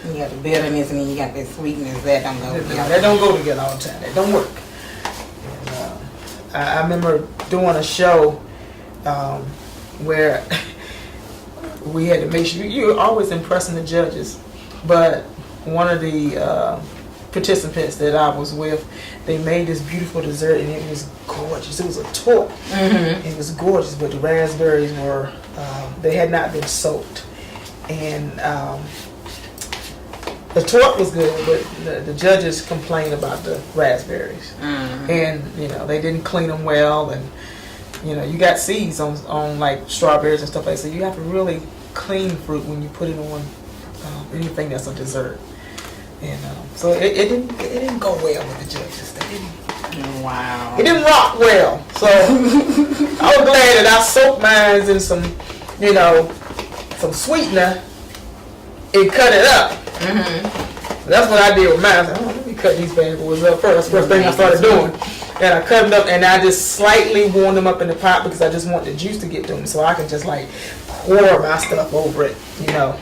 B: You got the bitterness and then you got the sweetness. That don't go together.
C: That don't go together all the time. That don't work. And, I remember doing a show where we had to make sure, you're always impressing the judges, but one of the participants that I was with, they made this beautiful dessert and it was gorgeous. It was a tort. It was gorgeous, but the raspberries were, they had not been soaked. And the tort was good, but the judges complained about the raspberries. And, you know, they didn't clean them well. And, you know, you got seeds on like strawberries and stuff like that. So you have to really clean fruit when you put it on anything that's a dessert. And so it didn't go well with the judges. They didn't.
B: Wow.
C: It didn't rock well. So I was glad that I soaked mine in some, you know, some sweetener and cut it up. That's what I did with mine. I said, oh, let me cut these bad boys up first. First thing I started doing. And I cut them up and I just slightly warmed them up in the pot because I just want the juice to get to them so I can just like pour my stuff over it, you know.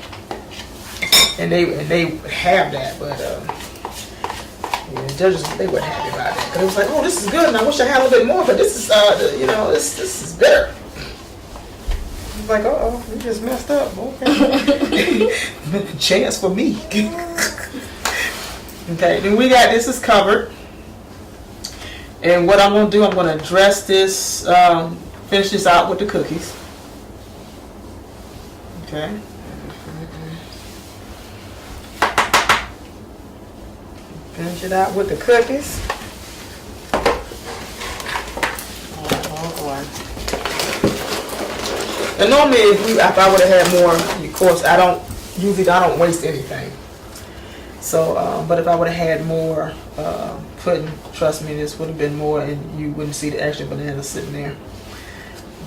C: And they have that, but yeah, the judges, they weren't happy about that. Because it was like, oh, this is good, and I wish I had a little bit more, but this is, you know, this is bitter. I was like, oh, we just messed up. Okay. Chance for me. Okay, then we got, this is covered. And what I'm going to do, I'm going to dress this, finish this out with the cookies. Okay. Finish it out with the cookies. And normally, if I would have had more, of course, I don't waste anything. So, but if I would have had more pudding, trust me, this would have been more, and you wouldn't see the extra banana sitting there.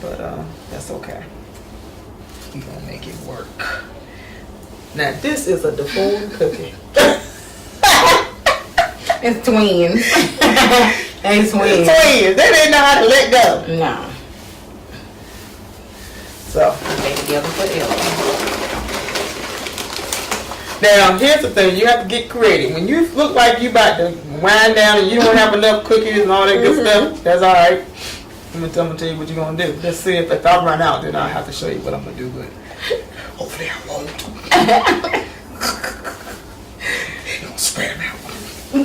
C: But that's okay. We're gonna make it work. Now, this is a deformed cookie.
B: It's twins. It's twins.
C: It's twins. They didn't know how to let go.
B: No.
C: So
B: They together forever.
C: now here's the thing, you have to get creative. When you look like you about to wind down and you don't have enough cookies and all that good stuff, that's alright. I'm gonna tell you what you're gonna do. Let's see if I run out, then I'll have to show you what I'm gonna do, but hopefully I won't. You're gonna spread them out.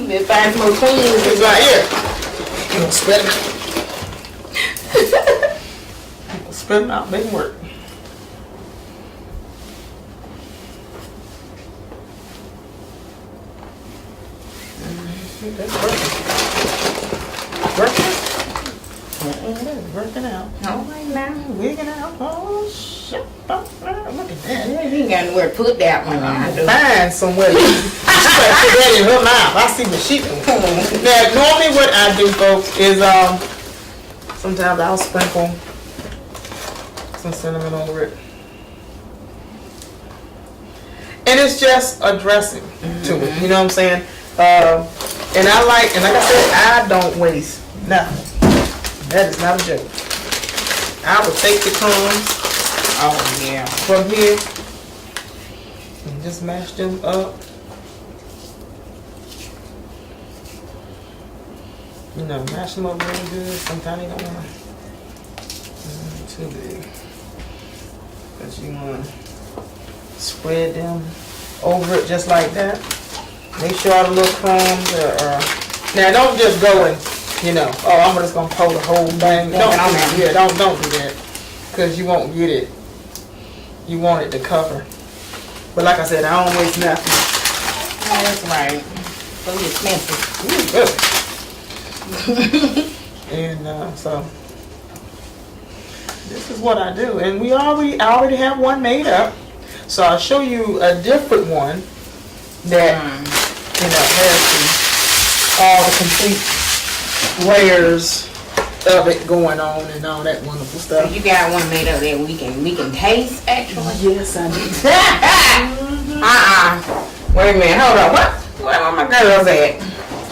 B: Let's find some more twins.
C: It's right here. You're gonna spread them out. You're gonna spread them out, make them work. That's working. Working? Working out.
B: All right now.
C: Wigging out. Oh, shit. Oh, look at that.
B: Yeah, you ain't got nowhere to put that one on.
C: Find somewhere. She better put that in her mouth. I see what she doing. Now, normally what I do, folks, is sometimes I'll sprinkle some cinnamon over it. And it's just a dressing to it. You know what I'm saying? And like I said, I don't waste nothing. That is not a joke. I will take the crumbs from here and just mash them up. You know, mash them up really good. Sometimes you don't want to too big, because you want to spread them over it just like that. Make sure all the little crumbs are. Now, don't just go and, you know, oh, I'm just gonna pour the whole thing. Don't do that, because you won't get it. You want it to cover. But like I said, I don't waste nothing.
B: Oh, that's right. So expensive.
C: And so this is what I do, and I already have one made up. So I'll show you a different one that has all the complete layers of it going on and all that wonderful stuff.
B: So you got one made up that we can taste actually?
C: Yes, I do.
B: Wait a minute, hold on. Where my girls at?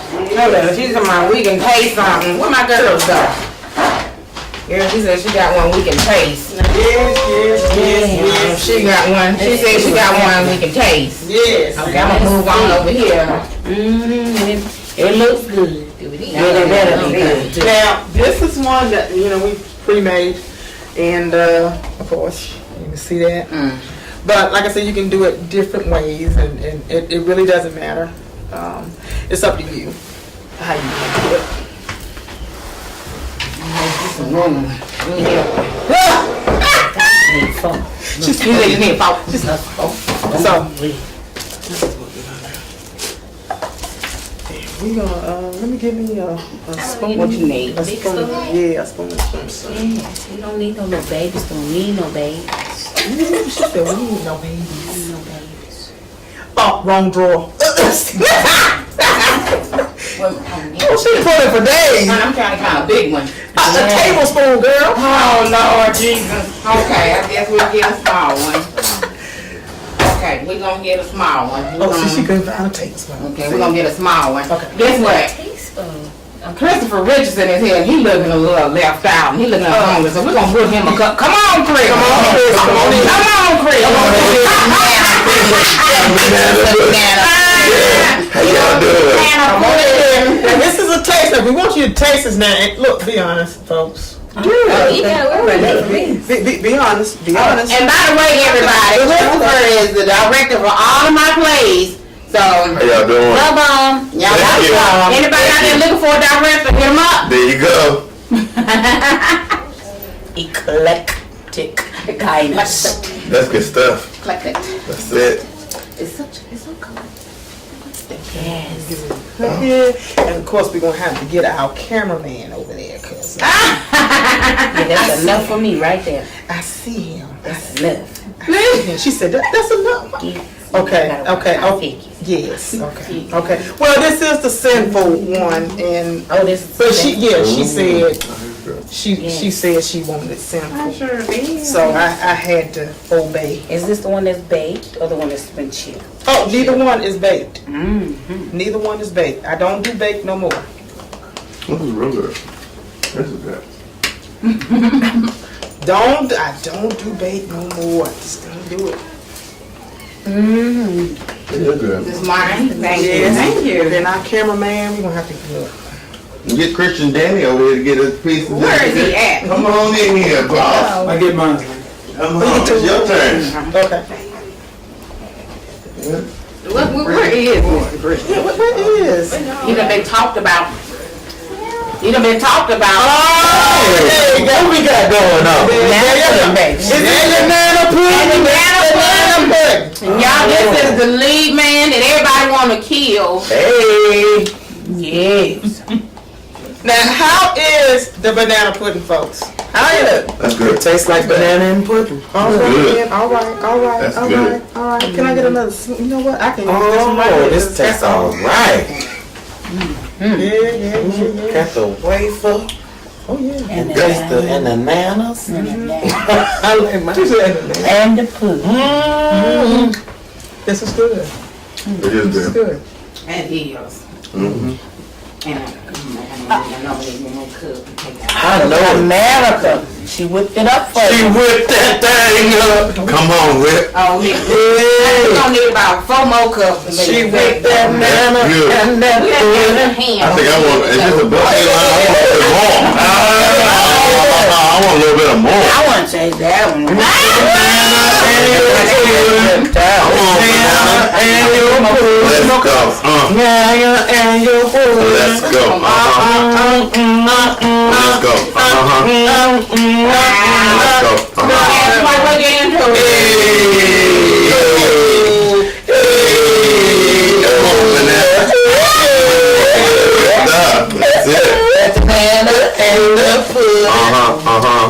B: Hold on, she's talking about we can taste something. Where my girls go? Yeah, she said she got one we can taste.
C: Yes.
B: She got one. She said she got one we can taste.
C: Yes.
B: Okay, I'm gonna move on over here.
E: It looks good.
C: Now, this is one that, we pre-made, and of course, you can see that. But like I said, you can do it different ways, and it really doesn't matter. It's up to you how you want to do it. So, we gonna let me give me a spoon.
B: What you need?
C: A spoon. Yeah, a spoon.
E: Yes, we don't need no little babies. Don't need no babies.
C: She said we need no babies.
E: No babies.
C: Oh, wrong drawer.
B: Oh,
C: She put it for days.
B: I'm trying to find a big one.
C: A tablespoon, girl.
B: Oh, Lord Jesus. Okay, I guess we'll get a small one. Okay, we're going to get a small one.
C: She couldn't find a tablespoon.
B: Okay, we're going to get a small one.
C: Okay.
B: Guess what?
E: Teaspoon.
B: Christopher Richardson is here, and he looking a little left out. He looking hungry, so we're going to put him a cup. Come on, Chris. Come on, Chris. Come on, Chris.
F: How y'all doing?
C: This is a taster. We want you to taste this now. And look, be honest, folks.
E: You gotta worry about me.
C: Be honest. Be honest.
B: And by the way, everybody, Christopher is the director for all of my plays. So,
F: How y'all doing?
B: y'all got some. Anybody out there looking for a director, hit him up.
F: There you go.
E: Eclectic kindness.
F: That's good stuff.
B: Eclectic.
F: That's it.
E: It's so good. Yes.
C: And of course, we're going to have to get our cameraman over there. Cause,
E: Yeah, that's enough for me right there.
C: I see him.
E: That's enough.
C: She said, that's enough.
E: Yes.
C: Okay. Yes. Okay. Well, this is the sinful one, and
E: This
C: but she said she said she wanted it sinful.
B: Sure did.
C: So I had to obey.
E: Is this the one that's baked or the one that's been chilled?
C: Oh, neither one is baked.
E: Mm-hmm.
C: Neither one is baked. I don't do baked no more.
F: This is real good. This is good.
C: I don't do baked no more. I just don't do it.
F: It is good.
B: This is mine. Thank you.
C: Yes.
B: Thank you.
C: Then our cameraman, we're gonna have to look.
F: Get Christian Danny over here to get a piece of
B: Where is
F: this.
B: he at?
F: Come on in here, boss.
G: I get mine.
F: Come on, it's your turn.
C: Okay.
B: Where is he?
C: Yeah, what is?
B: He done been talked about.
C: Oh, there you go.
F: What we got going on?
C: It's in the banana pudding.
B: And y'all, this is the lead man that everybody want to kill.
F: Hey.
E: Yes.
C: Now, how is the banana pudding, folks? How is it?
F: That's good.
G: Tastes like banana and pudding.
C: All right,
F: good.
C: then. All right.
F: That's
C: all
F: good.
C: right, all right. Can I get another? You know what? I can use this one right
G: Oh,
C: here.
G: this tastes all right.
C: Yeah.
G: Got the wafer
C: Oh yeah.
E: And
G: taste the and the bananas.
E: and
C: I like mine.
E: the pudding.
C: This is good.
F: It is
C: This is
F: good.
C: good.
B: And eels.
F: Mm-hmm.
B: And I know they won't cook.
G: I know
E: America. She whipped it up for
G: she
E: you.
G: whipped that thing up.
F: Come on, Rick.
B: Oh, Nick.
G: Yeah.
B: We're gonna need about 4 more cups. to make
G: She
B: it
G: whipped
B: big.
G: that banana
F: Good.
G: and that
B: We have to
G: pudding.
B: have hand.
F: I think I want, it's just a buffet line, I want a little more. I want a little bit of more.
E: I want to taste that one.
F: I want banana.
G: And your pudding.
F: Let's go.
G: Yeah, and your pudding.
F: Let's go. Let's go. Let's go.
B: Everybody, we're getting into it.
F: Come on, banana. That's it.
G: That banana and the pudding.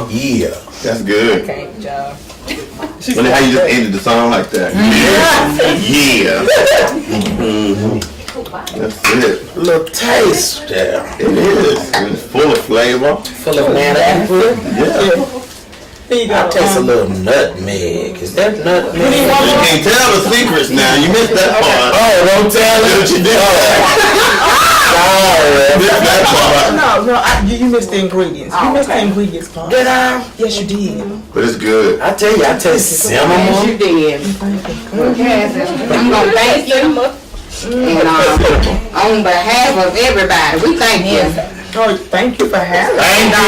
F: Yeah.
G: Yeah.
F: That's good.
C: Okay, job.
F: Funny how you just ended the song like that. Yeah. That's it.
G: Little taste there.
F: It is. It's full of flavor.
G: Full of banana and pudding.
F: Yeah.
C: Here you
G: I
C: go.
G: taste a little nutmeg. Is that nutmeg?
F: You can't tell the secrets now. You missed that part.
G: Oh, don't tell
F: What
G: it.
F: you did.
G: Sorry.
F: Missed that part.
C: No, you missed the ingredients. You missed the ingredients part.
G: Did I?
C: Yes, you did.
F: But it's good.
G: I tell you, I taste
B: Yes,
G: cinnamon.
B: you did. Yes, I'm gonna thank you. And on behalf of everybody, we thank you.
C: Oh, thank you for having me.
G: Thank you.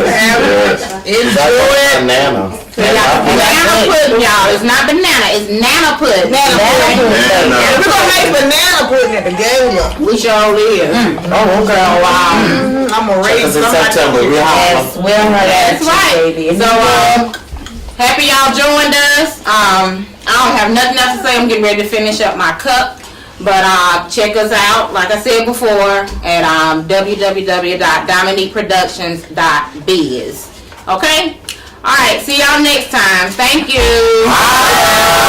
F: Yes.
G: Enjoy it. Banana.
B: Banana pudding, y'all. It's not banana, it's nana pudding.
F: Banana.
C: We're gonna make banana pudding at the game.
B: We sure live.
G: Oh, okay.
C: I'm gonna raise
G: Because in September, we have
B: That's right. So, happy y'all joined us. I don't have nothing else to say. I'm getting ready to finish up my cup. But check us out, like I said before, at www.diamondniqueproductions.biz. Okay? All right. See y'all next time. Thank you.
G: Bye.